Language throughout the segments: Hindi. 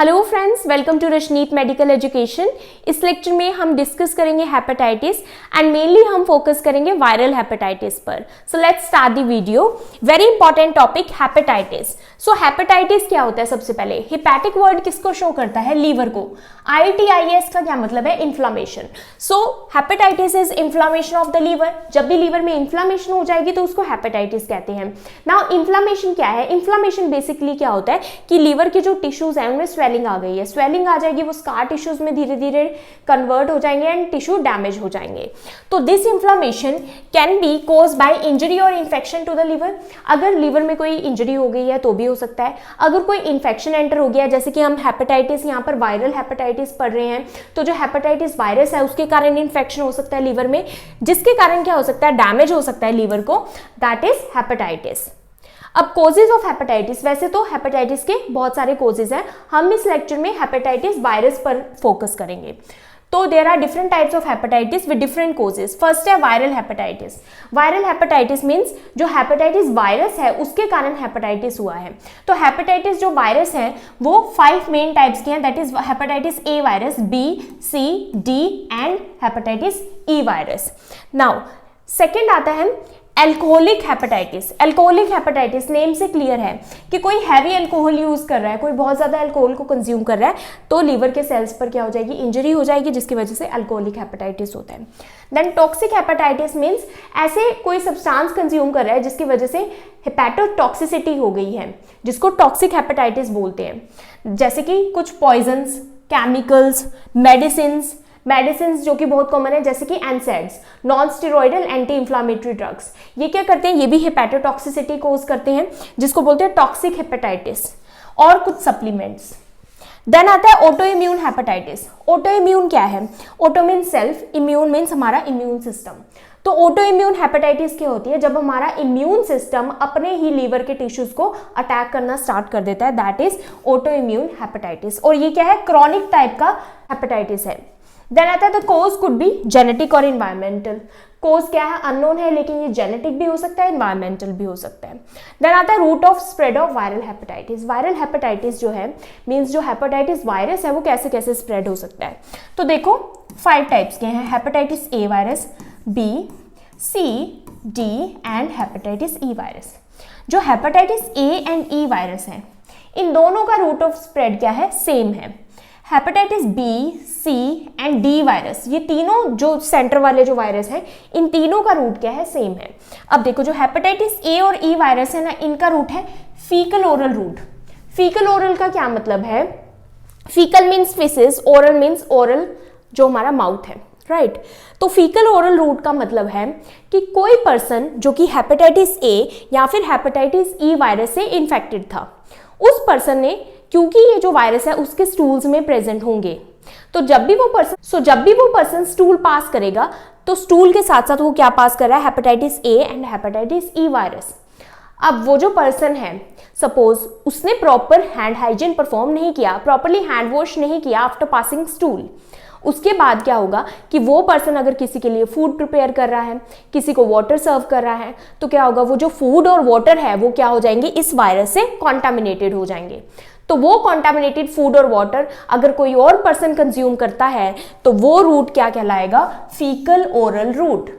Hello friends, welcome to Rashneet medical education. इस लेक्चर में हम डिस्कस करेंगे हेपेटाइटिस एंड मेनली हम फोकस करेंगे वायरल हेपेटाइटिस पर। So let's start the video. Very important topic hepatitis. So hepatitis क्या होता है? सबसे पहले हेपेटिक वर्ड किसको शो करता है? लीवर को। ITIS का क्या मतलब है? Inflammation. So hepatitis is inflammation of the liver. जब भी लीवर में इन्फ्लामेशन हो जाएगी तो उसको हेपेटाइटिस कहते हैं। नाउ इन्फ्लामेशन क्या है? इन्फ्लामेशन बेसिकली क्या होता है कि लीवर के जो टिश्यूज हैं उनमें स्वेलिंग आ गई है, स्वेलिंग आ जाएगी, वो स्कार टिश्यूज में धीरे धीरे कन्वर्ट हो जाएंगे एंड टिश्यू डैमेज हो जाएंगे। तो this inflammation can be cause by injury और इन्फेक्शन टू द लीवर। अगर लीवर में कोई इंजरी हो गई है तो भी हो सकता है। अगर कोई इन्फेक्शन एंटर हो गया, जैसे कि हम हेपेटाइटिस यहाँ पर वायरल हेपेटाइटिस पढ़ रहे हैं, तो जो हेपेटाइटिस वायरस है उसके कारण इन्फेक्शन हो सकता है लीवर में, जिसके कारण क्या हो सकता है? डैमेज हो सकता है लीवर को, दैट इज हेपेटाइटिस। अब कोजेज ऑफ हेपेटाइटिस, वैसे तो हेपेटाइटिस के बहुत सारे कोजेज हैं, हम इस लेक्चर में हेपेटाइटिस वायरस पर फोकस करेंगे। तो there are different types of hepatitis with different causes. First है viral hepatitis. Viral hepatitis means जो हेपेटाइटिस वायरस है उसके कारण हेपेटाइटिस हुआ है। तो हेपेटाइटिस जो वायरस है वो 5 मेन टाइप्स के हैं, that is hepatitis A virus, B, C, D and hepatitis E virus. Now second आता है alcoholic hepatitis. Alcoholic hepatitis name से क्लियर है कि कोई हैवी अल्कोहल यूज कर रहा है, कोई बहुत ज्यादा अल्कोहल को कंज्यूम कर रहा है, तो लीवर के सेल्स पर क्या हो जाएगी? इंजरी हो जाएगी, जिसकी वजह से अल्कोहलिक हेपेटाइटिस होता है। देन टॉक्सिक हेपेटाइटिस मींस ऐसे कोई सब्सटेंस कंज्यूम कर रहा है जिसकी वजह से हेपेटोटॉक्सिसिटी हो गई है, जिसको टॉक्सिक हेपेटाइटिस बोलते हैं। जैसे कि कुछ पॉइजन्स, केमिकल्स, मेडिसिन जो कि बहुत कॉमन है, जैसे कि NSAIDs, non steroidal anti inflammatory drugs. ये क्या करते हैं? ये भी हेपेटोटॉक्सिसिटी कोज करते हैं, जिसको बोलते हैं टॉक्सिक हेपेटाइटिस। और कुछ सप्लीमेंट्स। देन आता है auto immune hepatitis. Auto immune क्या है? Auto mean self, immune means हमारा इम्यून सिस्टम। तो ऑटो इम्यून हेपेटाइटिस क्या होती है? जब हमारा इम्यून सिस्टम अपने ही लीवर के टिश्यूज को अटैक करना स्टार्ट कर देता है, that is auto immune hepatitis. और ये क्या है? क्रॉनिक टाइप का हेपेटाइटिस है। देन आता है the cause could be genetic और इन्वायरमेंटल। कोज क्या है? अननोन है, लेकिन ये जेनेटिक भी हो सकता है, इन्वायरमेंटल भी हो सकता है। देन आता है route of spread of viral hepatitis. Viral hepatitis जो है मींस जो हेपेटाइटिस वायरस है वो कैसे कैसे स्प्रेड हो सकता है। तो देखो 5 टाइप्स के हैं, hepatitis A virus, B, C, D and hepatitis E virus. जो hepatitis A and E virus है, इन दोनों का रूट ऑफ स्प्रेड क्या है? सेम है। Hepatitis B, C and D virus, ये तीनों जो सेंटर वाले जो वायरस हैं, इन तीनों का रूट क्या है? सेम है। अब देखो जो हेपेटाइटिस A और E वायरस है ना, इनका रूट है faecal oral root. Faecal oral का क्या मतलब है? Faecal means faeces, oral means oral, जो हमारा माउथ है, राइट। तो फीकल ओरल रूट का मतलब है कि कोई पर्सन जो कि हेपेटाइटिस A या फिर हेपेटाइटिस E वायरस से इन्फेक्टेड था, उस पर्सन ने, क्योंकि ये जो वायरस है उसके स्टूल्स में प्रेजेंट होंगे, तो जब भी वो पर्सन स्टूल पास करेगा तो स्टूल के साथ साथ वो क्या पास कर रहा है? Hepatitis A and hepatitis E virus. अब वो जो पर्सन है, सपोज उसने प्रॉपर हैंड हाइजीन परफॉर्म नहीं किया, प्रॉपरली हैंड वॉश नहीं किया आफ्टर पासिंग स्टूल, उसके बाद क्या होगा कि वो पर्सन अगर किसी के लिए फूड प्रिपेयर कर रहा है, किसी को वाटर सर्व कर रहा है, तो क्या होगा? वो जो फूड और वाटर है वो क्या हो जाएंगे? इस वायरस से कॉन्टामिनेटेड हो जाएंगे। तो वो कॉन्टामिनेटेड फूड और वाटर अगर कोई और पर्सन कंज्यूम करता है तो वो रूट क्या कहलाएगा? Faecal oral root.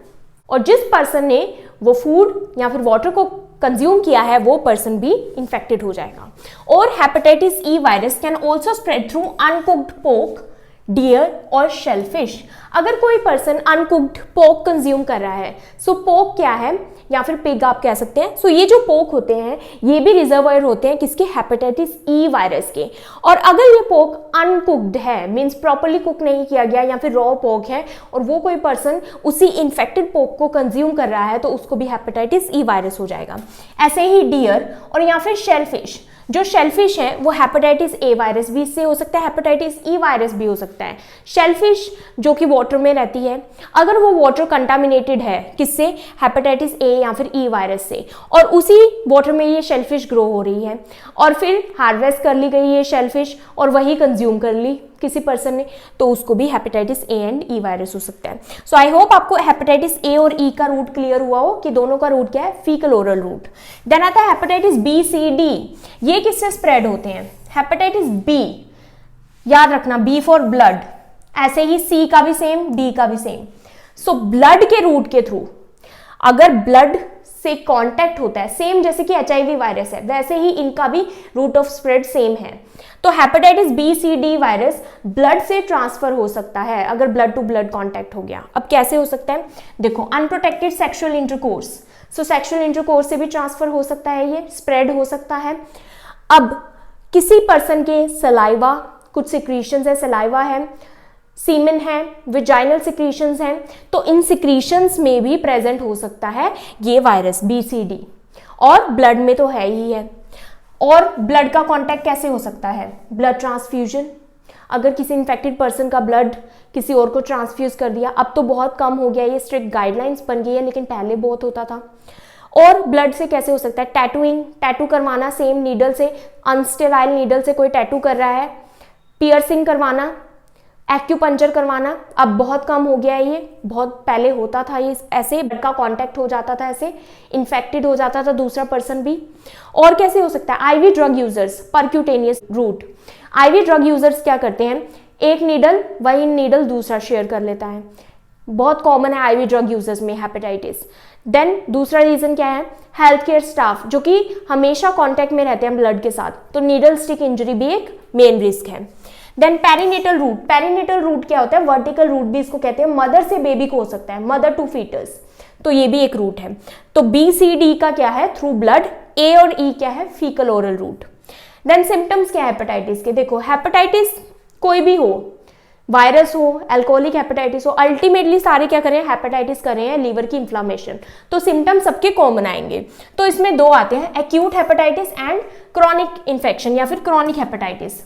और जिस पर्सन ने वो फूड या फिर वाटर को कंज्यूम किया है वो पर्सन भी इंफेक्टेड हो जाएगा। और hepatitis E virus can also spread through uncooked pork, deer और शेलफिश। अगर कोई पर्सन अनकुक्ड पोर्क कंज्यूम कर रहा है, सो पोर्क क्या है? या फिर पिग आप कह सकते हैं। सो ये जो पोर्क होते हैं ये भी रिजर्वायर होते हैं किसके? हेपेटाइटिस E वायरस के। और अगर ये पोर्क अनकुक्ड है, मींस प्रॉपरली कुक नहीं किया गया या फिर रॉ पोर्क है, और वो कोई पर्सन उसी इन्फेक्टेड पोर्क को कंज्यूम कर रहा है, तो उसको भी हेपेटाइटिस E वायरस हो जाएगा। ऐसे ही डियर और या फिर शेलफिश, जो शेलफिश है वो हेपेटाइटिस A वायरस भी इससे हो सकता है, हेपेटाइटिस E वायरस भी हो सकता है। शेलफिश जो कि वाटर में रहती है, अगर वो वाटर कंटामिनेटेड है किससे? हेपेटाइटिस A या फिर E वायरस से, और उसी वाटर में ये शेलफिश ग्रो हो रही है, और फिर हार्वेस्ट कर ली गई ये शेलफिश और वही कंज्यूम कर ली किसी पर्सन ने, तो उसको भी hepatitis A and E virus हो सकता है। सो आई होप आपको हेपेटाइटिस A और E का रूट क्लियर हुआ हो कि दोनों का रूट क्या है? Faecal oral route. देन आता है हेपेटाइटिस B, C, D। ये किससे स्प्रेड होते हैं? हेपेटाइटिस B याद रखना B फॉर ब्लड, ऐसे ही C का भी सेम, D का भी सेम। सो ब्लड के रूट के थ्रू अगर ब्लड से कांटेक्ट होता है, सेम जैसे कि HIV वायरस है वैसे ही इनका भी रूट ऑफ स्प्रेड सेम है। तो hepatitis B C D virus blood से ट्रांसफर हो सकता है अगर ब्लड टू ब्लड कांटेक्ट हो गया। अब कैसे हो सकता है, देखो अनप्रोटेक्टेड सेक्सुअल इंटरकोर्स, सो सेक्सुअल इंटरकोर्स से भी ट्रांसफर हो सकता है, ये स्प्रेड हो सकता है। अब किसी पर्सन के सलाइवा, कुछ सिक्रीशंस है, सलाइवा है, सीमेन है, विजाइनल सिक्रीशंस हैं, तो इन सिक्रीशंस में भी प्रेजेंट हो सकता है ये वायरस BCD, और ब्लड में तो है ही है। और ब्लड का कांटेक्ट कैसे हो सकता है, ब्लड ट्रांसफ्यूजन, अगर किसी इन्फेक्टेड पर्सन का ब्लड किसी और को ट्रांसफ्यूज कर दिया, अब तो बहुत कम हो गया, ये स्ट्रिक्ट गाइडलाइंस बन गई है, लेकिन पहले बहुत होता था। और ब्लड से कैसे हो सकता है, टैटूइंग, टैटू करवाना सेम नीडल से, अनस्टेराइल नीडल से कोई टैटू कर रहा है, पियर्सिंग करवाना, एक्यूपंक्चर करवाना, अब बहुत कम हो गया है, ये बहुत पहले होता था, ये ऐसे ब्लड का कांटेक्ट हो जाता था, ऐसे इन्फेक्टेड हो जाता था दूसरा पर्सन भी। और कैसे हो सकता है, IV drug users, percutaneous route, IV drug users क्या करते हैं, एक नीडल वही नीडल दूसरा शेयर कर लेता है, बहुत कॉमन है IV ड्रग यूजर्स में हेपेटाइटिस। देन दूसरा रीजन क्या है, हेल्थ केयर स्टाफ जो कि हमेशा कांटेक्ट में रहते हैं ब्लड के साथ, तो नीडल स्टिक इंजरी भी एक मेन रिस्क है। Then perinatal route, perinatal route क्या होता है, वर्टिकल रूट भी इसको कहते हैं, मदर से बेबी को हो सकता है, मदर टू फीटस, तो ये भी एक रूट है। तो BCD का क्या है, थ्रू ब्लड, A और E क्या है, faecal oral route. Then symptoms क्या है हेपेटाइटिस के, देखो हेपेटाइटिस कोई भी हो, वायरस हो, अल्कोहलिक हेपेटाइटिस हो, अल्टीमेटली सारे क्या करें, हेपेटाइटिस कर रहे हैं, लीवर की इन्फ्लामेशन, तो सिम्टम सबके कॉमन आएंगे। तो इसमें दो आते हैं, acute hepatitis and chronic infection या फिर क्रॉनिक हेपेटाइटिस।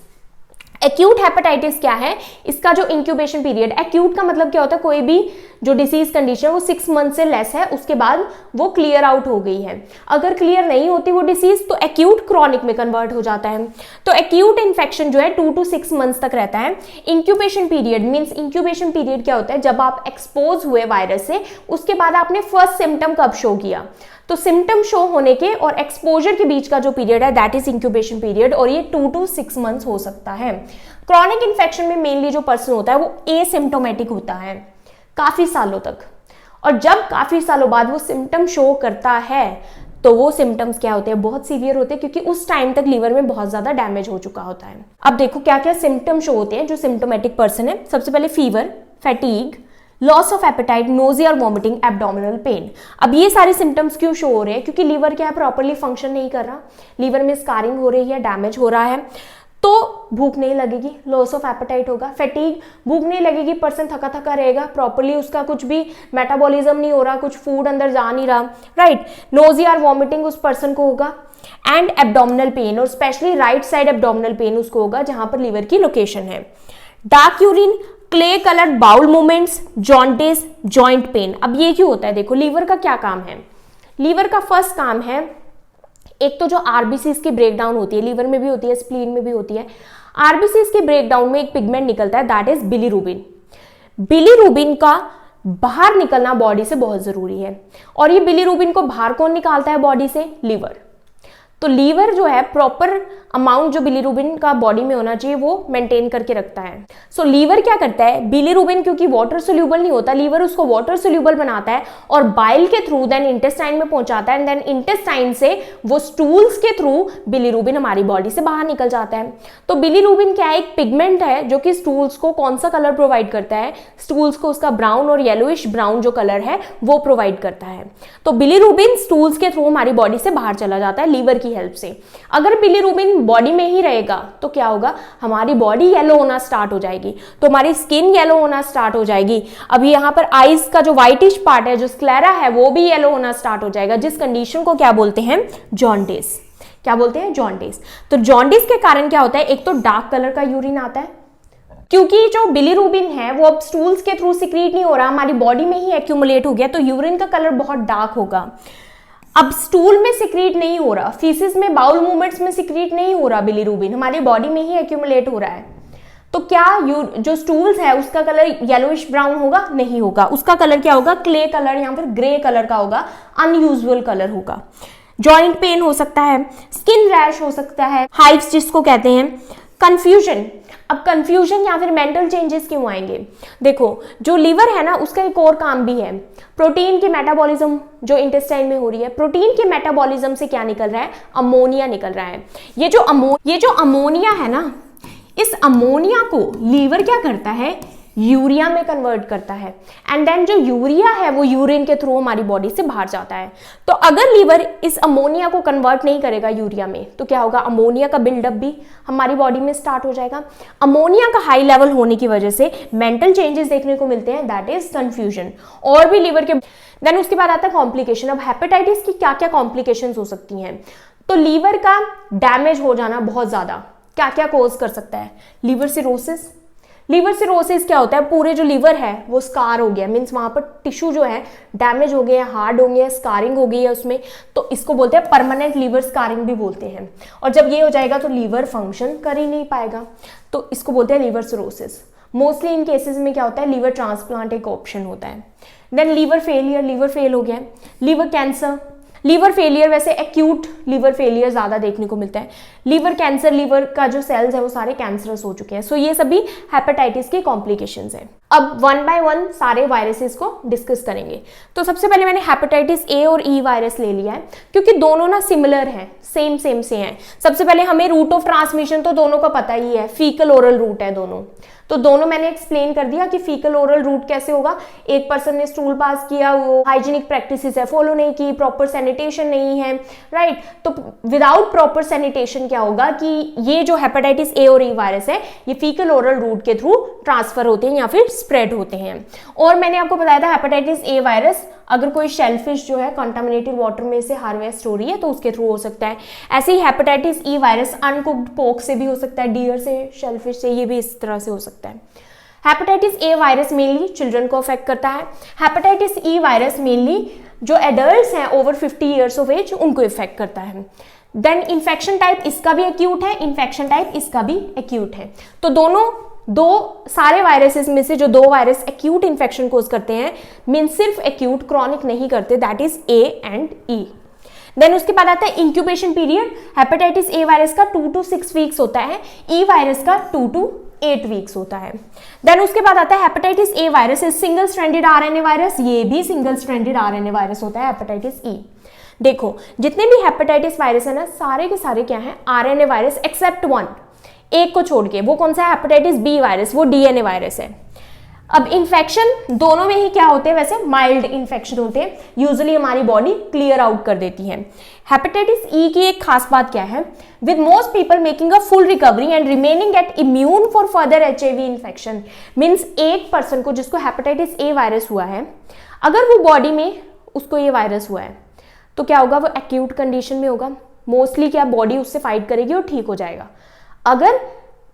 एक्यूट हेपेटाइटिस क्या है, इसका जो इंक्यूबेशन पीरियड, एक्यूट का मतलब क्या होता है, कोई भी जो डिसीज कंडीशन वो 6 मंथ से लेस है, उसके बाद वो क्लियर आउट हो गई है। अगर क्लियर नहीं होती वो डिसीज तो एक्यूट क्रॉनिक में कन्वर्ट हो जाता है। तो एक्यूट इन्फेक्शन जो है 2 to 6 मंथ्स तक रहता है। Incubation period means, incubation period क्या होता है, जब आप एक्सपोज हुए वायरस से, उसके बाद आपने फर्स्ट सिम्टम कब शो किया, तो सिम्टम शो होने के और एक्सपोजर के बीच का जो पीरियड है दैट इज इंक्यूबेशन पीरियड, और ये 2 to 6 मंथ्स हो सकता है। क्रॉनिक इन्फेक्शन में मेनली जो पर्सन होता है वो एसिम्प्टोमेटिक होता है काफी सालों तक, और जब काफी सालों बाद वो सिम्टम शो करता है तो वो सिम्टम्स क्या होते हैं, बहुत सीवियर होते हैं, क्योंकि उस टाइम तक लीवर में बहुत ज्यादा डैमेज हो चुका होता है। अब देखो क्या क्या सिम्टम शो होते हैं जो सिम्प्टोमेटिक पर्सन है। सबसे पहले fever, fatigue, loss of appetite, nausea और वॉमिटिंग, एब्डोमिनल पेन। अब ये सारे सिम्टम्स क्यों शो हो रहे हैं, क्योंकि लीवर क्या है, प्रॉपर्ली फंक्शन नहीं कर रहा, लीवर में स्कारिंग हो रही है, डैमेज हो रहा है, तो भूख नहीं लगेगी, लॉस ऑफ एपेटाइट होगा। फैटीग, भूख नहीं लगेगी, पर्सन थका थका रहेगा, प्रॉपर्ली उसका कुछ भी मेटाबॉलिज्म नहीं हो रहा, कुछ फूड अंदर जा नहीं रहा, राइट। नोजिया और वॉमिटिंग उस पर्सन को होगा, एंड एब्डोमिनल पेन, और specially right side abdominal pain उसको होगा जहां पर लीवर की लोकेशन है। Dark urine, clay colour bowel movements, jaundice, joint pain. अब ये क्यों होता है, देखो लीवर का क्या काम है, लीवर का फर्स्ट काम है, एक तो जो आरबीसीज की ब्रेकडाउन होती है, लीवर में भी होती है, स्प्लीन में भी होती है, आरबीसीज के ब्रेकडाउन में एक पिगमेंट निकलता है दैट इज बिलीरुबिन। बिलीरुबिन का बाहर निकलना बॉडी से बहुत जरूरी है, और ये बिलीरुबिन को बाहर कौन निकालता है बॉडी से, लीवर। तो लीवर जो है प्रॉपर अमाउंट जो बिलीरुबिन का बॉडी में होना चाहिए वो मेंटेन करके रखता है। सो लीवर क्या करता है, बिलीरुबिन क्योंकि वाटर सोल्यूबल नहीं होता, लीवर उसको वाटर सोल्यूबल बनाता है और बाइल के थ्रू देन इंटेस्टाइन में पहुंचाता है, एंड देन इंटेस्टाइन से वो स्टूल्स के थ्रू बिलीरुबिन हमारी बॉडी से बाहर निकल जाता है। तो बिलीरुबिन क्या है, एक पिगमेंट है जो कि स्टूल्स को कौन सा कलर प्रोवाइड करता है, स्टूल्स को उसका ब्राउन और येलोइश ब्राउन जो कलर है वो प्रोवाइड करता है। तो बिलीरुबिन स्टूल्स के थ्रू हमारी बॉडी से बाहर चला जाता है लीवर की हेल्प से। अगर बिलीरुबिन बॉडी में ही रहेगा तो क्या होगा, हमारी बॉडी येलो होना स्टार्ट हो जाएगी, तो हमारी स्किन येलो होना स्टार्ट हो जाएगी। अभी यहाँ पर आईज का जो व्हाइटिश पार्ट है, जो स्क्लेरा है, वो भी येलो होना स्टार्ट हो जाएगा, जिस कंडीशन को क्या बोलते हैं, जॉन्डिस। क्या बोलते हैं, जॉन्डिस। तो जॉन्डिस के कारण क्या होता है, एक तो डार्क कलर का यूरिन आता है, क्योंकि जो बिलीरुबिन है वो अब स्टूल्स के थ्रू सिक्रीट नहीं हो रहा, हमारी बॉडी में ही एक्यूमुलेट हो गया, तो यूरिन का कलर बहुत डार्क होगा। अब स्टूल में सिक्रीट नहीं हो रहा, फीसिस में, बाउल मूवमेंट्स में सिक्रीट नहीं हो रहा बिलीरुबिन, हमारी बॉडी में ही एक्यूमुलेट हो रहा है, तो क्या जो स्टूल्स है उसका कलर येलोइश ब्राउन होगा, नहीं होगा, उसका कलर क्या होगा, क्ले कलर या फिर ग्रे कलर का होगा, अनयूजुअल कलर होगा। जॉइंट पेन हो सकता है, स्किन रैश हो सकता है, हाइव्स जिसको कहते हैं, कंफ्यूजन। अब कंफ्यूजन या फिर मेंटल चेंजेस क्यों आएंगे? देखो, जो लीवर है ना, उसका एक और काम भी है, प्रोटीन की मेटाबॉलिज्म जो इंटेस्टाइन में हो रही है, प्रोटीन के मेटाबॉलिज्म से क्या निकल रहा है? अमोनिया निकल रहा है। ये जो अमोनिया है ना, इस अमोनिया को लीवर क्या करता है? यूरिया में कन्वर्ट करता है, एंड देन जो यूरिया है वो यूरिन के थ्रू हमारी बॉडी से बाहर जाता है। तो अगर लीवर इस अमोनिया को कन्वर्ट नहीं करेगा यूरिया में, तो क्या होगा? अमोनिया का बिल्डअप भी हमारी बॉडी में स्टार्ट हो जाएगा। अमोनिया का हाई लेवल होने की वजह से मेंटल चेंजेस देखने को मिलते हैं, दैट इज कंफ्यूजन। और भी लीवर के देन उसके बाद आता है कॉम्प्लिकेशन। अब हेपेटाइटिस की क्या क्या कॉम्प्लिकेशन हो सकती हैं? तो लीवर का डैमेज हो जाना बहुत ज्यादा क्या क्या कोज कर सकता है? Liver cirrhosis. लीवर सिरोसिस क्या होता है? पूरे जो लीवर है वो स्कार हो गया, मीन्स वहां पर टिश्यू जो है डैमेज हो गए, हार्ड हो गया, स्कारिंग हो गई है उसमें, तो इसको बोलते हैं परमानेंट लीवर स्कारिंग भी बोलते हैं। और जब ये हो जाएगा तो लीवर फंक्शन कर ही नहीं पाएगा, तो इसको बोलते हैं liver cirrhosis. Mostly in cases में क्या होता है? लीवर ट्रांसप्लांट एक ऑप्शन होता है। Then liver failure, liver fail हो गया। लीवर कैंसर, लीवर फेलियर वैसे एक्यूट लीवर फेलियर ज्यादा देखने को मिलता है। लीवर कैंसर, लीवर का जो सेल्स है वो सारे कैंसरस हो चुके हैं। सो ये सभी हेपेटाइटिस के कॉम्प्लिकेशंस हैं। अब वन बाय वन सारे वायरसेस को डिस्कस करेंगे। तो सबसे पहले मैंने हेपेटाइटिस ए और ई वायरस ले लिया है, क्योंकि दोनों ना सिमिलर हैं, सेम से हैं। सबसे पहले हमें रूट ऑफ ट्रांसमिशन तो दोनों का पता ही है, फीकल ओरल रूट है दोनों। तो दोनों मैंने एक्सप्लेन कर दिया कि फीकल ओरल रूट कैसे होगा। एक पर्सन ने स्टूल पास किया, वो हाइजीनिक प्रैक्टिसेस है फॉलो नहीं की, प्रॉपर सैनिटेशन नहीं है, राइट। तो विदाउट प्रॉपर सैनिटेशन क्या होगा कि ये जो हेपेटाइटिस ए और ई वायरस है ये फीकल ओरल रूट के थ्रू ट्रांसफर होते हैं या फिर स्प्रेड होते हैं। और मैंने आपको बताया था हेपेटाइटिस ए वायरस अगर कोई शेलफिश जो है कंटामिनेटेड वाटर में से हार्वेस्ट हो रही है तो उसके थ्रू हो सकता है। ऐसे ही hepatitis E virus uncooked pork से भी हो सकता है, डियर से, शेलफिश से, ये भी इस तरह से हो सकता है। Hepatitis A virus mainly children को अफेक्ट करता है। हेपेटाइटिस ई वायरस मेनली जो एडल्ट्स हैं ओवर 50 ईयर्स ऑफ एज उनको इफेक्ट करता है। देन इन्फेक्शन टाइप इसका भी एक्यूट है, इन्फेक्शन टाइप इसका भी एक्यूट है। तो दो सारे वायरसेस में से जो दो वायरस एक्यूट इन्फेक्शन कोज करते हैं, मीन सिर्फ एक्यूट, क्रॉनिक नहीं करते, that is A and E. Then उसके बाद आता है incubation period. Hepatitis A virus का 2 to 6 वीक्स होता है, ई वायरस का 2 to 8 वीक्स होता है। देन उसके बाद आता है hepatitis A virus is single stranded RNA virus, ये भी सिंगल स्ट्रैंडेड आरएनए वायरस होता है हेपेटाइटिस ई। देखो, जितने भी हेपेटाइटिस वायरस है ना, सारे के सारे क्या है? आरएनए वायरस, एक्सेप्ट वन, एक को छोड़ के। वो कौन सा है? हेपेटाइटिस बी वायरस, वो डीएनए वायरस है। अब इन्फेक्शन दोनों में ही क्या होते हैं? वैसे माइल्ड इन्फेक्शन होते हैं, यूजुअली हमारी बॉडी क्लियर आउट कर देती है। हेपेटाइटिस ई की एक खास बात क्या है? With most people making a full recovery and remaining at immune for further HIV infection. Means एक पर्सन को जिसको हेपेटाइटिस ए वायरस हुआ है, अगर वो बॉडी में उसको ये वायरस हुआ है तो क्या होगा? वो एक्यूट कंडीशन में होगा, मोस्टली क्या बॉडी उससे फाइट करेगी और ठीक हो जाएगा। अगर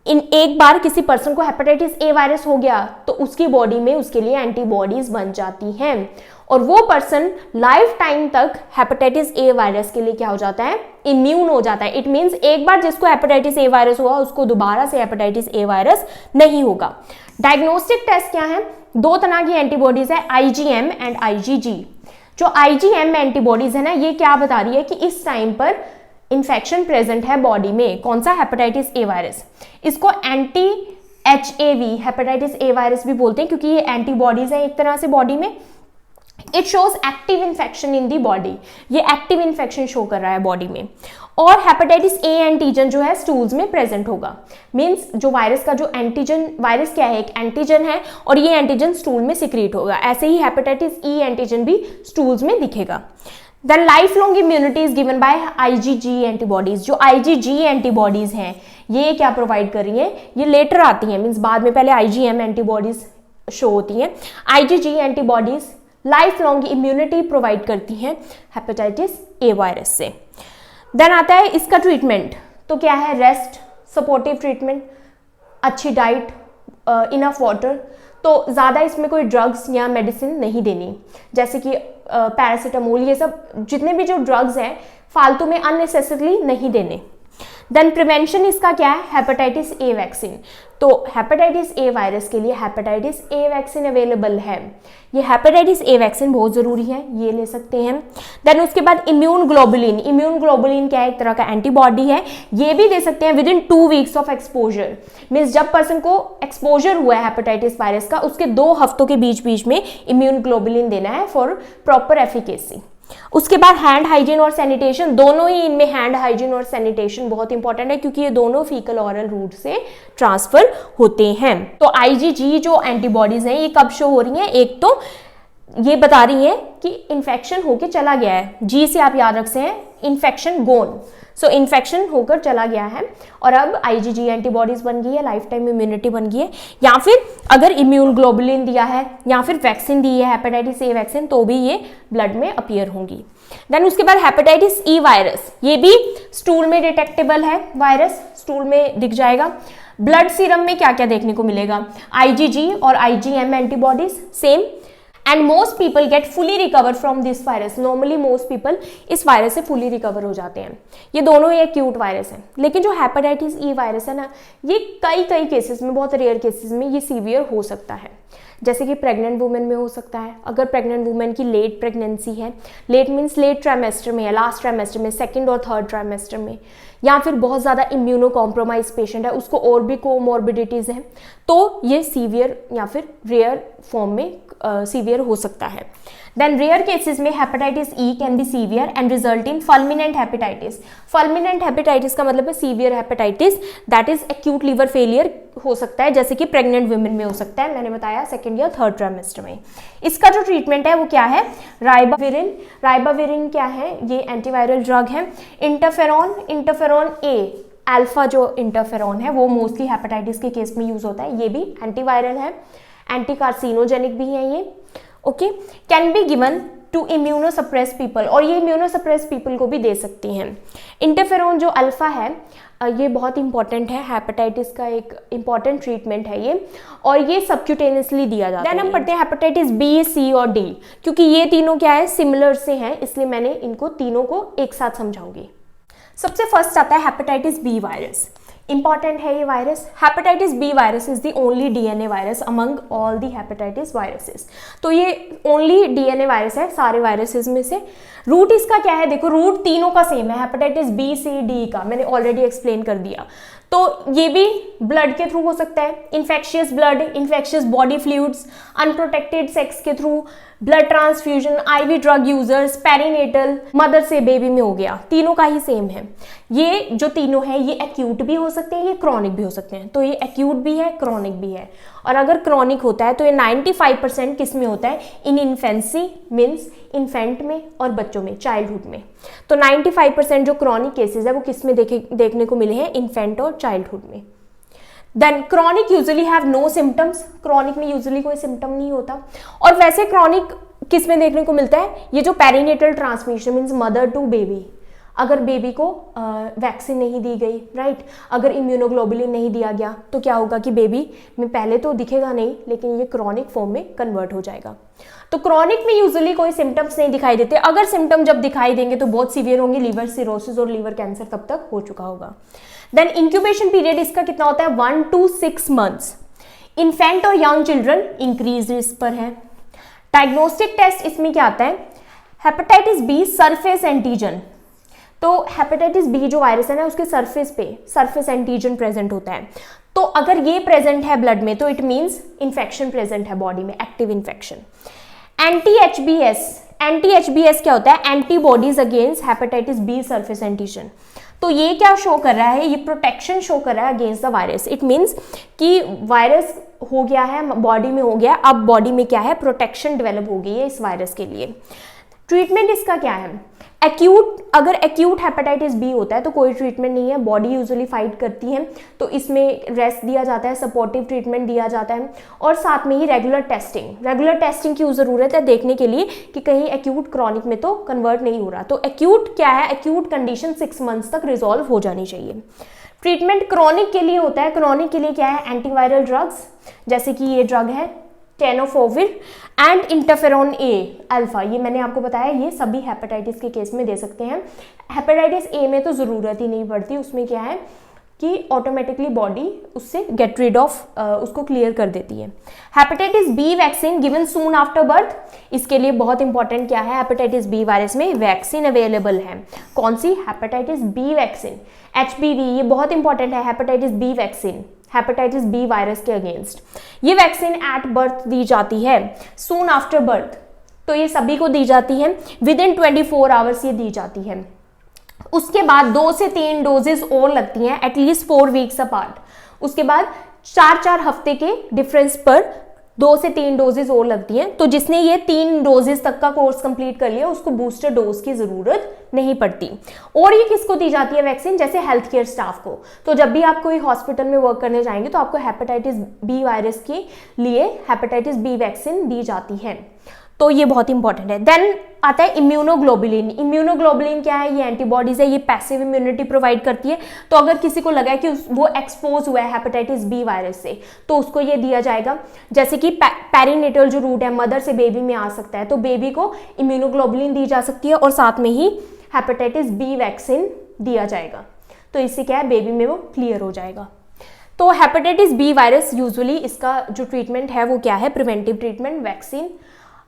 एक बार किसी पर्सन को हेपेटाइटिस ए वायरस हो गया तो उसकी बॉडी में उसके लिए एंटीबॉडीज बन जाती हैं और वो पर्सन लाइफ टाइम तक हेपेटाइटिस ए वायरस के लिए क्या हो जाता है? इम्यून हो जाता है। इट मींस एक बार जिसको हेपेटाइटिस ए वायरस हुआ उसको दोबारा से हेपेटाइटिस ए वायरस नहीं होगा। डायग्नोस्टिक टेस्ट क्या है? दो तरह की एंटीबॉडीज है, आईजीएम एंड आईजीजी। जो आईजीएम एंटीबॉडीज है ना, ये क्या बता रही है कि इस टाइम पर इन्फेक्शन प्रेजेंट है बॉडी में। कौन सा? Hepatitis A virus. इसको एंटी एचएवी हेपेटाइटिस ए वायरस भी बोलते हैं क्योंकि ये एंटीबॉडीज है एक तरह से बॉडी में। It shows active infection in the body, ये एक्टिव इन्फेक्शन शो कर रहा है बॉडी में। और हेपेटाइटिस ए एंटीजन जो है स्टूल्स में प्रेजेंट होगा। मींस जो वायरस का जो एंटीजन, वायरस क्या है? एक एंटीजन है और ये एंटीजन स्टूल में सिक्रीट होगा। ऐसे ही हेपेटाइटिस ई एंटीजन भी स्टूल्स में दिखेगा। The lifelong immunity is given by IgG antibodies। जो IgG antibodies हैं ये क्या प्रोवाइड कर रही हैं? ये लेटर आती हैं, मीन्स बाद में, पहले IgM एंटीबॉडीज शो होती हैं। IgG antibodies life long immunity provide करती हैं हेपेटाइटिस ए वायरस से। देन आता है इसका ट्रीटमेंट। तो क्या है? रेस्ट, सपोर्टिव ट्रीटमेंट, अच्छी डाइट, इनफ वाटर। तो ज़्यादा इसमें कोई ड्रग्स या मेडिसिन नहीं देनी, जैसे कि पैरासीटामोल, ये सब जितने भी जो ड्रग्स हैं फालतू में अननेसेसरली नहीं देने। देन प्रिवेंशन इसका क्या है, हेपेटाइटिस ए वैक्सीन। तो हेपेटाइटिस ए वायरस के लिए हेपेटाइटिस ए वैक्सीन अवेलेबल है। ये हेपेटाइटिस ए वैक्सीन बहुत ज़रूरी है, ये ले सकते हैं। देन उसके बाद इम्यून ग्लोबुलिन। इम्यून ग्लोबुलिन क्या है, एक तरह का एंटीबॉडी है, ये भी दे सकते हैं with in 2 weeks of exposure. Means जब पर्सन को एक्सपोजर हुआ है हेपेटाइटिस वायरस का, उसके 2 हफ्तों के बीच बीच में इम्यून ग्लोबुलिन देना है फॉर प्रॉपर एफिकेसी। उसके बाद हैंड हाइजीन और सैनिटेशन, दोनों ही इनमें हैंड हाइजीन और सैनिटेशन बहुत इंपॉर्टेंट है, क्योंकि ये दोनों फीकल ऑरल रूट से ट्रांसफर होते हैं। तो आईजीजी जो एंटीबॉडीज हैं ये कब शो हो रही हैं, एक तो ये बता रही है कि इन्फेक्शन होके चला गया है, जी से आप याद रखते हैं इन्फेक्शन गोन, सो इन्फेक्शन होकर चला गया है और अब आईजीजी एंटीबॉडीज बन गई है, लाइफ टाइम इम्यूनिटी बन गई है, या फिर अगर इम्यून ग्लोबुलिन दिया है या फिर वैक्सीन दी है हेपेटाइटिस ए वैक्सीन, तो भी ये ब्लड में अपीयर होंगी। देन उसके बाद हेपेटाइटिस ई वायरस, ये भी स्टूल में डिटेक्टेबल है, वायरस स्टूल में दिख जाएगा। ब्लड सीरम में क्या क्या देखने को मिलेगा, आईजीजी और IgM antibodies same, and most people get fully recover from this virus. Normally most people इस वायरस से फुली रिकवर हो जाते हैं। ये दोनों ही एक्यूट वायरस हैं, लेकिन जो हेपेटाइटिस ई वायरस है ना, ये कई केसेस में, बहुत रेयर केसेस में ये सीवियर हो सकता है। जैसे कि प्रेग्नेंट वुमेन में हो सकता है, अगर प्रेग्नेंट वुमेन की लेट प्रेगनेंसी है, लेट मीन्स लेट ट्राइमेस्टर में या लास्ट ट्राइमेस्टर में, सेकंड और थर्ड ट्राइमेस्टर में, या फिर बहुत ज़्यादा इम्यूनो कॉम्प्रोमाइज पेशेंट है, उसको और भी कोमॉर्बिडिटीज हैं, तो ये सीवियर या फिर रेयर फॉर्म में सीवियर हो सकता है। देन रेयर केसेस में hepatitis E can be severe and result in fulminant hepatitis. Fulminant hepatitis का मतलब है severe hepatitis, that is acute liver failure हो सकता है, जैसे कि प्रेग्नेंट वुमेन में हो सकता है, मैंने बताया सेकेंड या थर्ड ट्राइमेस्टर में। इसका जो ट्रीटमेंट है वो क्या है, राइबाविरिन। राइबाविरिन क्या है, ये एंटीवायरल ड्रग है। इंटरफेरॉन ए अल्फा जो इंटरफेरॉन है वो मोस्टली हेपेटाइटिस के केस में यूज होता है, ये भी एंटीवायरल है, एंटी कार्सिनोजेनिक भी है ये। Okay, can be given to immunosuppress people, और ये इम्यूनोसप्रेस पीपल को भी दे सकती हैं। इंटरफेरॉन जो अल्फा है ये बहुत इंपॉर्टेंट है, हेपेटाइटिस का एक इंपॉर्टेंट ट्रीटमेंट है ये, और ये सबक्यूटेनियसली दिया जाता है। देन हम पढ़ते हैं हेपेटाइटिस बी, सी और डी, क्योंकि ये तीनों क्या है, सिमिलर से हैं, इसलिए मैंने इनको तीनों को एक साथ समझाऊंगी। सबसे फर्स्ट आता है हेपेटाइटिस बी वायरस। इंपॉर्टेंट है ये virus. Hepatitis B virus is the only DNA virus among all the hepatitis viruses. तो ये ओनली डीएनए वायरस है सारे वायरसेस में से। रूट इसका क्या है, देखो रूट तीनों का सेम है, हेपेटाइटिस बी, सी, डी का मैंने ऑलरेडी एक्सप्लेन कर दिया। तो ये भी ब्लड के थ्रू हो सकता है, infectious blood, infectious body fluids, unprotected sex के through, blood transfusion, IV drug users, perinatal, mother से बेबी में हो गया, तीनों का ही सेम है। ये जो तीनों है ये एक्यूट भी हो सकते हैं, ये क्रॉनिक भी हो सकते हैं। तो ये एक्यूट भी है, क्रॉनिक भी है, और अगर क्रॉनिक होता है तो ये 95% किस में होता है, इन इन्फेंसी मीन्स इन्फेंट में और बच्चों में, चाइल्डहुड में। तो 95% जो क्रॉनिक केसेस है वो किस में देखने को मिले हैं, इन्फेंट और चाइल्डहुड में। Then chronic usually have no symptoms, chronic में यूजुअली कोई सिम्टम नहीं होता। और वैसे क्रॉनिक किस में देखने को मिलता है, ये जो perinatal transmission means mother to baby, अगर बेबी को वैक्सीन नहीं दी गई, राइट, अगर इम्यूनोग्लोबुलिन नहीं दिया गया तो क्या होगा कि बेबी में पहले तो दिखेगा नहीं, लेकिन ये क्रॉनिक फॉर्म में कन्वर्ट हो जाएगा। तो क्रॉनिक में यूजुअली कोई सिम्टम्स नहीं दिखाई देते, अगर सिम्टम जब दिखाई देंगे तो बहुत सीवियर होंगे, लीवर सिरोसिस और लीवर कैंसर तब तक हो चुका होगा। देन इंक्यूबेशन पीरियड इसका कितना होता है, 1 to 6 months। इन्फेंट और यंग चिल्ड्रन इंक्रीज रिस्क पर है। डायग्नोस्टिक टेस्ट इसमें क्या आता है, हेपेटाइटिस बी सरफेस एंटीजन। तो हेपेटाइटिस बी जो वायरस है ना, उसके सरफेस पे सरफेस एंटीजन प्रेजेंट होता है। तो अगर ये प्रेजेंट है ब्लड में तो इट मीन्स इन्फेक्शन प्रेजेंट है बॉडी में, एक्टिव इन्फेक्शन। एंटी-एचबीएस क्या होता है, antibodies against hepatitis B surface antigen. तो ये क्या शो कर रहा है, ये प्रोटेक्शन शो कर रहा है against the virus. It means कि वायरस हो गया है बॉडी में, हो गया, अब बॉडी में क्या है, प्रोटेक्शन डेवलप हो गई है इस वायरस के लिए। ट्रीटमेंट इसका क्या है, एक्यूट, अगर एक्यूट हेपेटाइटिस बी होता है तो कोई ट्रीटमेंट नहीं है, बॉडी यूजुअली फाइट करती है, तो इसमें रेस्ट दिया जाता है, सपोर्टिव ट्रीटमेंट दिया जाता है, और साथ में ही रेगुलर टेस्टिंग की ज़रूरत है देखने के लिए कि कहीं एक्यूट क्रॉनिक में तो कन्वर्ट नहीं हो रहा। तो एक्यूट क्या है, एक्यूट कंडीशन 6 months तक रिजॉल्व हो जानी चाहिए। ट्रीटमेंट क्रॉनिक के लिए होता है, क्रॉनिक के लिए क्या है, एंटीवायरल ड्रग्स, जैसे कि ये ड्रग है tenofovir and interferon A alpha, ये मैंने आपको बताया, ये सभी हेपेटाइटिस के केस में दे सकते हैं। हेपेटाइटिस ए में तो ज़रूरत ही नहीं पड़ती, उसमें क्या है कि ऑटोमेटिकली बॉडी उससे गेट रिड ऑफ उसको क्लियर कर देती है। Hepatitis B vaccine given soon after birth, इसके लिए बहुत इंपॉर्टेंट क्या है, हेपेटाइटिस बी वायरस में वैक्सीन अवेलेबल है। कौन सी? हेपेटाइटिस बी वैक्सीन, HBV, ये बहुत इंपॉर्टेंट है, hepatitis B vaccine, hepatitis B virus के अगेंस्ट। ये वैक्सीन एट बर्थ दी जाती है, सून आफ्टर बर्थ, तो ये सभी को दी जाती है, विद इन 24 आवर्स ये दी जाती है। उसके बाद 2 से 3 डोजेस और लगती हैं, एटलीस्ट 4 वीक्स अपार्ट। उसके बाद 4-4 हफ्ते के डिफरेंस पर 2 से 3 डोजेस और लगती हैं। तो जिसने ये 3 डोजेस तक का कोर्स कंप्लीट कर लिया उसको बूस्टर डोज की जरूरत नहीं पड़ती। और ये किसको दी जाती है वैक्सीन? जैसे हेल्थ केयर स्टाफ को। तो जब भी आप कोई हॉस्पिटल में वर्क करने जाएंगे तो आपको हेपेटाइटिस बी वायरस के लिए हेपेटाइटिस बी वैक्सीन दी जाती है, तो ये बहुत इंपॉर्टेंट है। देन आता है इम्यूनोग्लोबुलिन। इम्यूनोग्लोबुलिन क्या है? ये एंटीबॉडीज है, ये पैसिव इम्यूनिटी प्रोवाइड करती है। तो अगर किसी को लगा है कि वो एक्सपोज हुआ है हेपेटाइटिस बी वायरस से तो उसको ये दिया जाएगा। जैसे कि पेरीनेटल जो रूट है, मदर से बेबी में आ सकता है, तो बेबी को इम्यूनोग्लोबुलिन दी जा सकती है और साथ में ही हेपेटाइटिस बी वैक्सीन दिया जाएगा। तो इससे क्या है, बेबी में वो क्लियर हो जाएगा। तो हेपेटाइटिस बी वायरस यूजुअली इसका जो ट्रीटमेंट है वो क्या है? Preventive treatment, vaccine.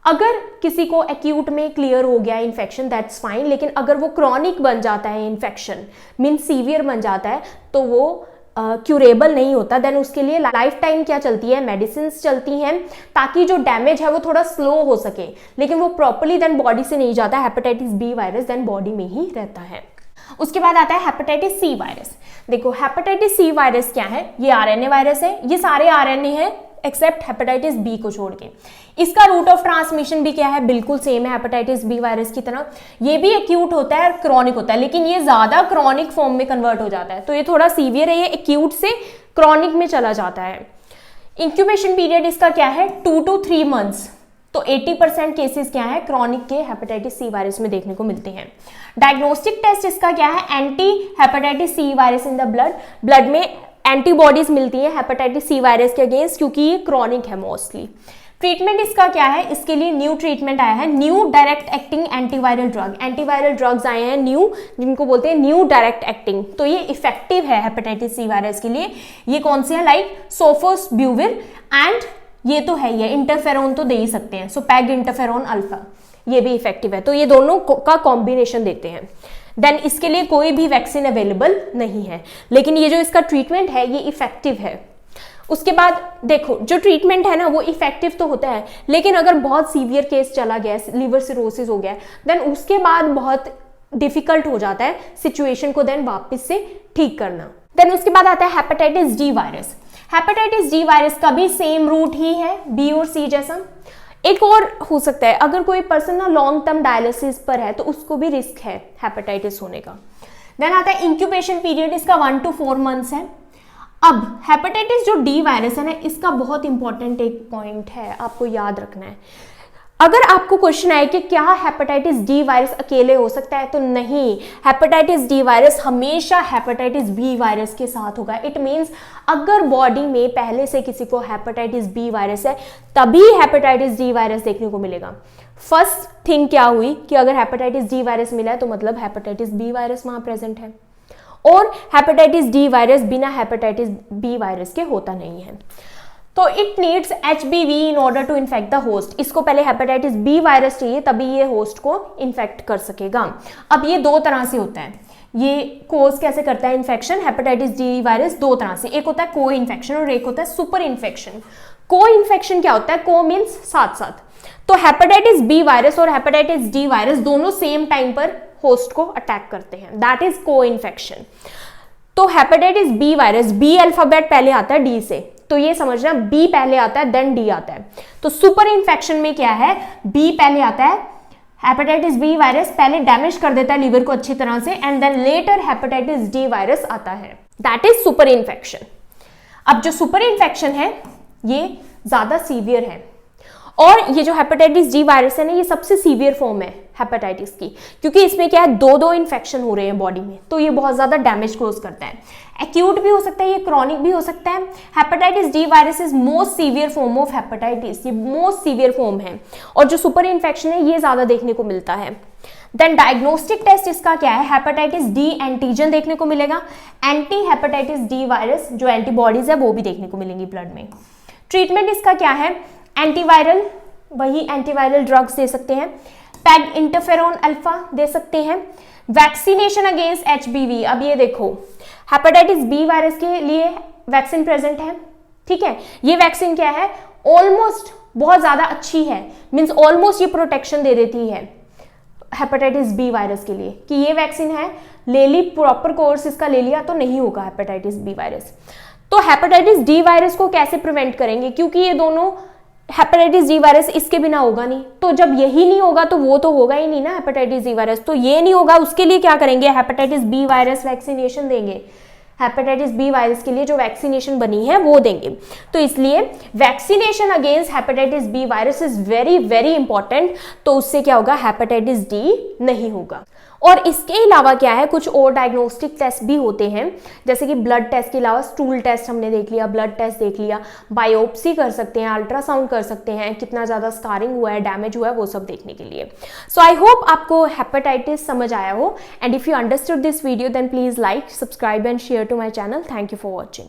अगर किसी को एक्यूट में क्लियर हो गया इन्फेक्शन, दैट्स फाइन, लेकिन अगर वो क्रॉनिक बन जाता है इन्फेक्शन, मीन सीवियर बन जाता है, तो वो क्यूरेबल नहीं होता। देन उसके लिए लाइफ टाइम क्या चलती है? मेडिसिन चलती हैं, ताकि जो डैमेज है वो थोड़ा स्लो हो सके, लेकिन वो प्रॉपरली देन बॉडी से नहीं जाता। Hepatitis B virus then body में ही रहता है। उसके बाद आता है हेपेटाइटिस सी वायरस। देखो हेपेटाइटिस सी वायरस क्या है? ये आरएनए वायरस है, ये सारे आरएनए हैं एक्सेप्ट हेपेटाइटिस बी को छोड़ के। इसका रूट ऑफ ट्रांसमिशन भी क्या है? बिल्कुल सेम है हेपेटाइटिस बी वायरस की तरह। ये भी एक्यूट होता है और क्रॉनिक होता है, लेकिन ये ज्यादा क्रॉनिक फॉर्म में कन्वर्ट हो जाता है, तो ये थोड़ा सीवियर है, ये एक्यूट से क्रॉनिक में चला जाता है। इंक्यूबेशन पीरियड इसका क्या है? 2 to 3 मंथ्स। तो 80% केसेस क्या है? क्रॉनिक के हेपेटाइटिस सी वायरस में देखने को मिलते हैं। डायग्नोस्टिक टेस्ट इसका क्या है? Anti hepatitis C virus in the blood में एंटीबॉडीज मिलती है हेपेटाइटिस सी वायरस के अगेंस्ट, क्योंकि ये क्रॉनिक है मोस्टली। ट्रीटमेंट इसका क्या है? इसके लिए न्यू ट्रीटमेंट आया है, new direct acting antiviral drug. Antiviral drugs आए हैं न्यू, जिनको बोलते हैं न्यू डायरेक्ट एक्टिंग। तो ये इफेक्टिव है हेपेटाइटिस सी वायरस के लिए। ये कौन से हैं? लाइक सोफोस्ब्यूविर एंड ये तो है, ये इंटरफेरॉन तो दे ही सकते हैं, सो पैग इंटरफेरॉन अल्फा, ये भी इफेक्टिव है। तो ये दोनों का कॉम्बिनेशन देते हैं। देन इसके लिए कोई भी वैक्सीन अवेलेबल नहीं है, लेकिन ये जो इसका ट्रीटमेंट है ये इफेक्टिव है। उसके बाद देखो जो ट्रीटमेंट है ना वो इफेक्टिव तो होता है, लेकिन अगर बहुत सीवियर केस चला गया, लिवर सिरोसिस हो गया, देन उसके बाद बहुत डिफिकल्ट हो जाता है सिचुएशन को देन वापस से ठीक करना। देन उसके बाद आता है hepatitis D virus. Hepatitis D virus का भी सेम रूट ही है, बी और सी जैसा। एक और हो सकता है, अगर कोई पर्सन ना लॉन्ग टर्म डायलिसिस पर है तो उसको भी रिस्क है हेपेटाइटिस होने का। देन आता है इंक्यूबेशन पीरियड, इसका 1 to 4 मंथ्स है। अब हेपेटाइटिस जो डी वायरस है ना, इसका बहुत इंपॉर्टेंट एक पॉइंट है, आपको याद रखना है। अगर आपको क्वेश्चन आए कि क्या हेपेटाइटिस डी वायरस अकेले हो सकता है, तो नहीं, हेपेटाइटिस डी वायरस हमेशा हेपेटाइटिस बी वायरस के साथ होगा। इट मींस अगर बॉडी में पहले से किसी को हेपेटाइटिस बी वायरस है तभी हेपेटाइटिस डी वायरस देखने को मिलेगा। फर्स्ट थिंग क्या हुई कि अगर हेपेटाइटिस डी वायरस मिला है तो मतलब हेपेटाइटिस बी वायरस वहां प्रेजेंट है, और हेपेटाइटिस डी वायरस बिना हेपेटाइटिस बी वायरस के होता नहीं है। तो it needs HBV in order to infect the host. इसको पहले हेपेटाइटिस बी वायरस चाहिए तभी ये होस्ट को इन्फेक्ट कर सकेगा। अब ये 2 तरह से होता है, ये कोज कैसे करता है इन्फेक्शन? हेपेटाइटिस डी वायरस 2 तरह से, एक होता है को इन्फेक्शन और एक होता है सुपर इन्फेक्शन। को इन्फेक्शन क्या होता है? को मीन्स साथ साथ। तो हेपेटाइटिस बी वायरस और हेपेटाइटिस डी वायरस दोनों सेम टाइम पर होस्ट को अटैक करते हैं, दैट इज को इन्फेक्शन। तो hepatitis B virus, B alphabet पहले आता है डी से, तो ये समझना बी पहले आता है देन डी आता है। तो सुपर इन्फेक्शन में क्या है? बी पहले आता है, हेपेटाइटिस बी वायरस पहले डैमेज कर देता है लिवर को अच्छी तरह से, and then later hepatitis D virus आता है, दैट इज सुपर इन्फेक्शन। अब जो सुपर इन्फेक्शन है ये ज्यादा सीवियर है, और ये जो हेपेटाइटिस डी वायरस है ना ये सबसे सीवियर फॉर्म है हेपेटाइटिस की, क्योंकि इसमें क्या है, दो इन्फेक्शन हो रहे हैं बॉडी में, तो ये बहुत ज़्यादा डैमेज क्लोज करता है। एक्यूट भी हो सकता है, ये क्रॉनिक भी हो सकता है। Hepatitis D virus is most severe form of hepatitis, ये मोस्ट सीवियर फॉर्म है, और जो सुपर इन्फेक्शन है ये ज़्यादा देखने को मिलता है। देन डायग्नोस्टिक टेस्ट इसका क्या है, हेपेटाइटिस डी एंटीजन देखने को मिलेगा, एंटी हेपेटाइटिस डी वायरस जो एंटीबॉडीज है वो भी देखने को मिलेंगी ब्लड में। ट्रीटमेंट इसका क्या है, एंटीवायरल, वही एंटीवायरल ड्रग्स दे सकते हैं, पैग इंटरफेरोन अल्फा दे सकते हैं, वैक्सीनेशन अगेंस्ट एचबीवी। अब ये देखो, हेपेटाइटिस बी वायरस के लिए वैक्सीन प्रेजेंट है, ठीक है। ये वैक्सीन क्या है, ऑलमोस्ट बहुत ज्यादा अच्छी है, मींस ऑलमोस्ट ये प्रोटेक्शन दे देती है हेपेटाइटिस बी वायरस के लिए, कि ये वैक्सीन है, ले ली, प्रॉपर कोर्स इसका ले लिया तो नहीं होगा हेपेटाइटिस बी वायरस। तो हेपेटाइटिस डी वायरस को कैसे प्रिवेंट करेंगे, क्योंकि ये दोनों, हेपेटाइटिस डी वायरस इसके बिना होगा नहीं, तो जब यही नहीं होगा तो वो तो होगा ही नहीं ना हेपेटाइटिस डी वायरस, तो ये नहीं होगा, उसके लिए क्या करेंगे, हेपेटाइटिस बी वायरस वैक्सीनेशन देंगे, हेपेटाइटिस बी वायरस के लिए जो वैक्सीनेशन बनी है वो देंगे। तो इसलिए vaccination against hepatitis B virus is very very important, तो उससे क्या होगा, हेपेटाइटिस डी नहीं होगा। और इसके अलावा क्या है, कुछ और डायग्नोस्टिक टेस्ट भी होते हैं, जैसे कि ब्लड टेस्ट के अलावा स्टूल टेस्ट हमने देख लिया, ब्लड टेस्ट देख लिया, बायोप्सी कर सकते हैं, अल्ट्रासाउंड कर सकते हैं, कितना ज़्यादा स्कारिंग हुआ है, डैमेज हुआ है, वो सब देखने के लिए। सो आई होप आपको हेपेटाइटिस समझ आया हो, and if you understood this video then please like, subscribe and share to my channel. Thank you for watching.